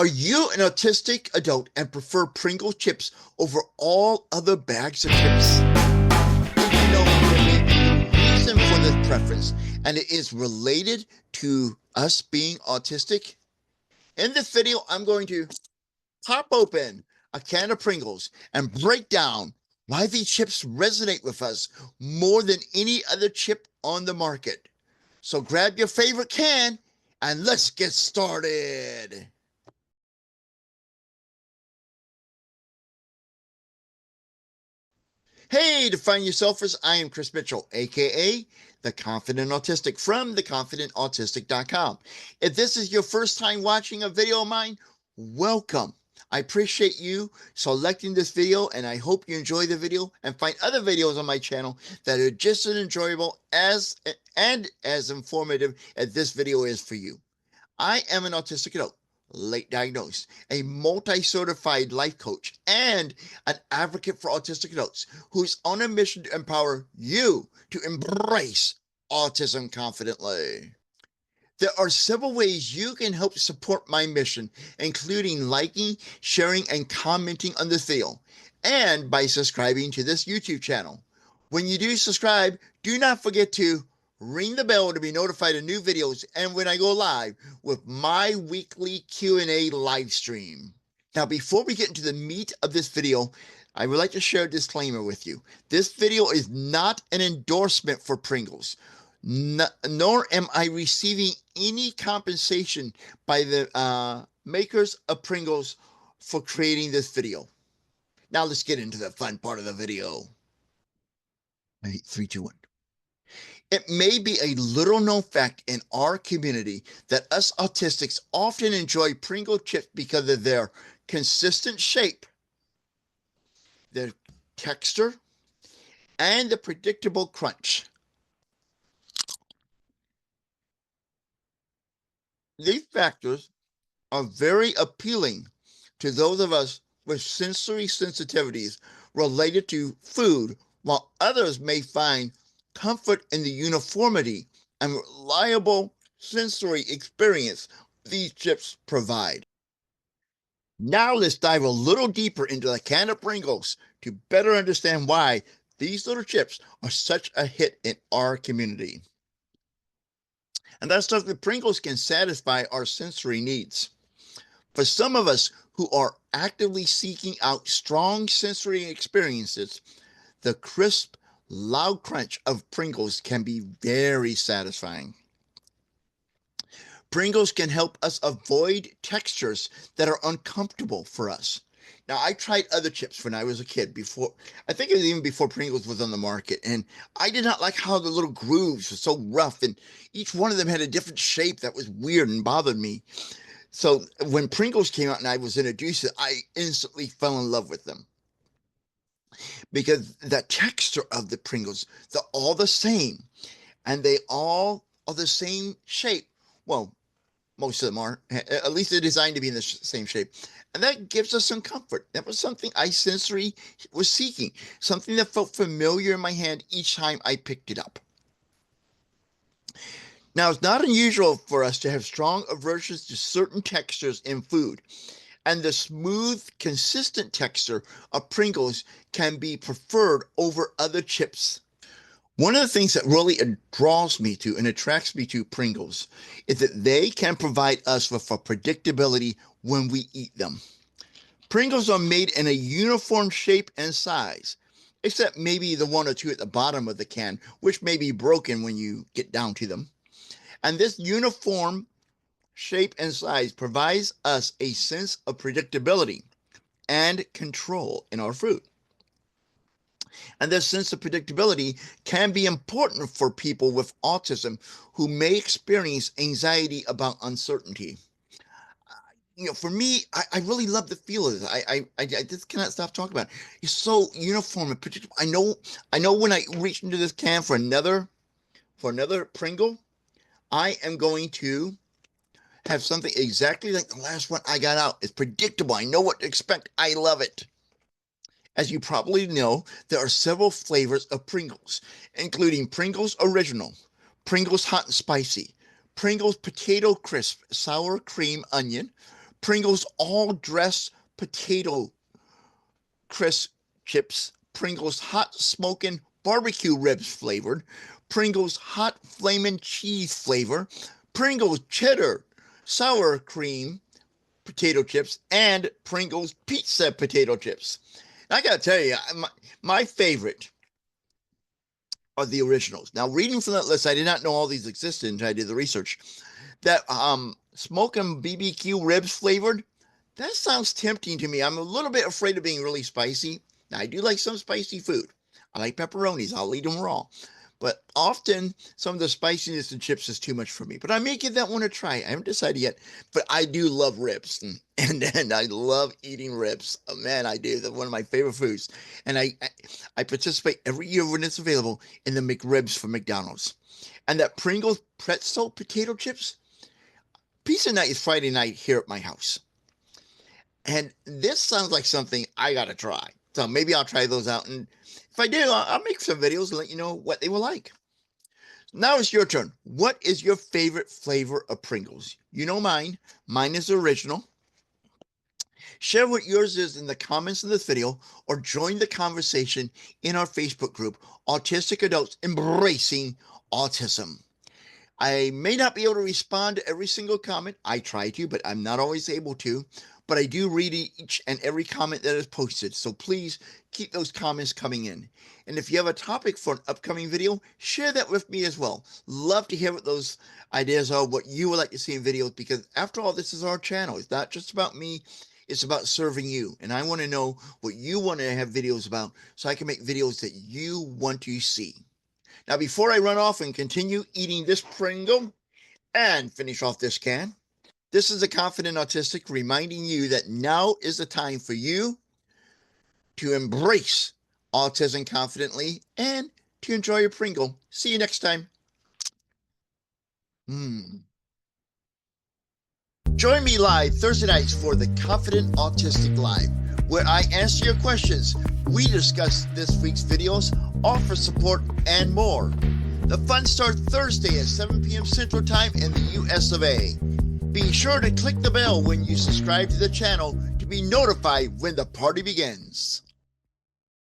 Are you an autistic adult and prefer Pringles chips over all other bags of chips? Did you know there may be a reason for this preference, and it is related to us being autistic? In this video, I'm going to pop open a can of Pringles and break down why these chips resonate with us more than any other chip on the market. So grab your favorite can and let's get started. Hey, Define Yourselfers, I am Chris Mitchell, aka The Confident Autistic from theconfidentautistic.com. If this is your first time watching a video of mine, welcome. I appreciate you selecting this video, and I hope you enjoy the video and find other videos on my channel that are just as enjoyable and as informative as this video is for you. I am an autistic adult, late diagnosed, a multi-certified life coach, and an advocate for autistic adults who is on a mission to empower you to embrace autism confidently. There are several ways you can help support my mission, including liking, sharing, and commenting on this video, and by subscribing to this YouTube channel. When you do subscribe, do not forget to ring the bell to be notified of new videos and when I go live with my weekly Q&A live stream. Now, before we get into the meat of this video, I would like to share a disclaimer with you. This video is not an endorsement for Pringles, nor am I receiving any compensation by the makers of Pringles for creating this video. Now let's get into the fun part of the video. 3, 2, 1. It may be a little known fact in our community that us autistics often enjoy Pringle chips because of their consistent shape, their texture, and the predictable crunch. These factors are very appealing to those of us with sensory sensitivities related to food, while others may find comfort in the uniformity and reliable sensory experience these chips provide. Now let's dive a little deeper into the can of Pringles to better understand why these little chips are such a hit in our community. And that's because the Pringles can satisfy our sensory needs. For some of us who are actively seeking out strong sensory experiences, the crisp, loud crunch of Pringles can be very satisfying. Pringles can help us avoid textures that are uncomfortable for us. Now, I tried other chips when I was a kid before, I think it was even before Pringles was on the market, and I did not like how the little grooves were so rough, and each one of them had a different shape that was weird and bothered me. So when Pringles came out and I was introduced to it, I instantly fell in love with them because the texture of the Pringles, they're all the same and they all are the same shape. Well, most of them are, at least they're designed to be in the same shape. And that gives us some comfort. That was something I sensory was seeking, something that felt familiar in my hand each time I picked it up. Now, it's not unusual for us to have strong aversions to certain textures in food, and the smooth, consistent texture of Pringles can be preferred over other chips. One of the things that really draws me to and attracts me to Pringles is that they can provide us with a predictability when we eat them. Pringles are made in a uniform shape and size, except maybe the one or two at the bottom of the can, which may be broken when you get down to them. And this uniform shape and size provides us a sense of predictability and control in our food. And this sense of predictability can be important for people with autism who may experience anxiety about uncertainty. For me, I really love the feel of this. I just cannot stop talking about it. It's so uniform and predictable. I know when I reach into this can for another Pringle, I am going to have something exactly like the last one I got out. It's predictable. I know what to expect. I love it. As you probably know, there are several flavors of Pringles, including Pringles Original, Pringles Hot and Spicy, Pringles Potato Crisp Sour Cream Onion, Pringles all dressed potato crisp chips, Pringles hot smoking barbecue ribs flavored, Pringles hot flamin' cheese flavor, Pringles cheddar sour cream potato chips, and Pringles pizza potato chips. I gotta tell you, my favorite are the originals. Now, reading from that list, I did not know all these existed until I did the research. That smoking BBQ ribs flavored, that sounds tempting to me. I'm a little bit afraid of being really spicy. Now, I do like some spicy food. I like pepperonis. I'll eat them raw. But often, some of the spiciness in chips is too much for me. But I may give that one a try. I haven't decided yet. But I do love ribs. And I love eating ribs. Oh, man, I do. They're one of my favorite foods. And I participate every year when it's available in the McRibs from McDonald's. And that Pringles pretzel potato chips, pizza night is Friday night here at my house. And this sounds like something I got to try. So maybe I'll try those out. And if I do, I'll make some videos and let you know what they were like. Now it's your turn. What is your favorite flavor of Pringles? You know mine. Mine is original. Share what yours is in the comments of this video or join the conversation in our Facebook group, Autistic Adults Embracing Autism. I may not be able to respond to every single comment. I try to, but I'm not always able to. But I do read each and every comment that is posted. So please keep those comments coming in. And if you have a topic for an upcoming video, share that with me as well. Love to hear what those ideas are, what you would like to see in videos, because after all, this is our channel. It's not just about me. It's about serving you. And I want to know what you want to have videos about so I can make videos that you want to see. Now, before I run off and continue eating this Pringle and finish off this can, this is the Confident Autistic reminding you that now is the time for you to embrace autism confidently and to enjoy your Pringle. See you next time. Join me live Thursday nights for the Confident Autistic Live, where I answer your questions. We discuss this week's videos, offer support, and more. The fun starts Thursday at 7 p.m. Central Time in the US of A. Be sure to click the bell when you subscribe to the channel to be notified when the party begins.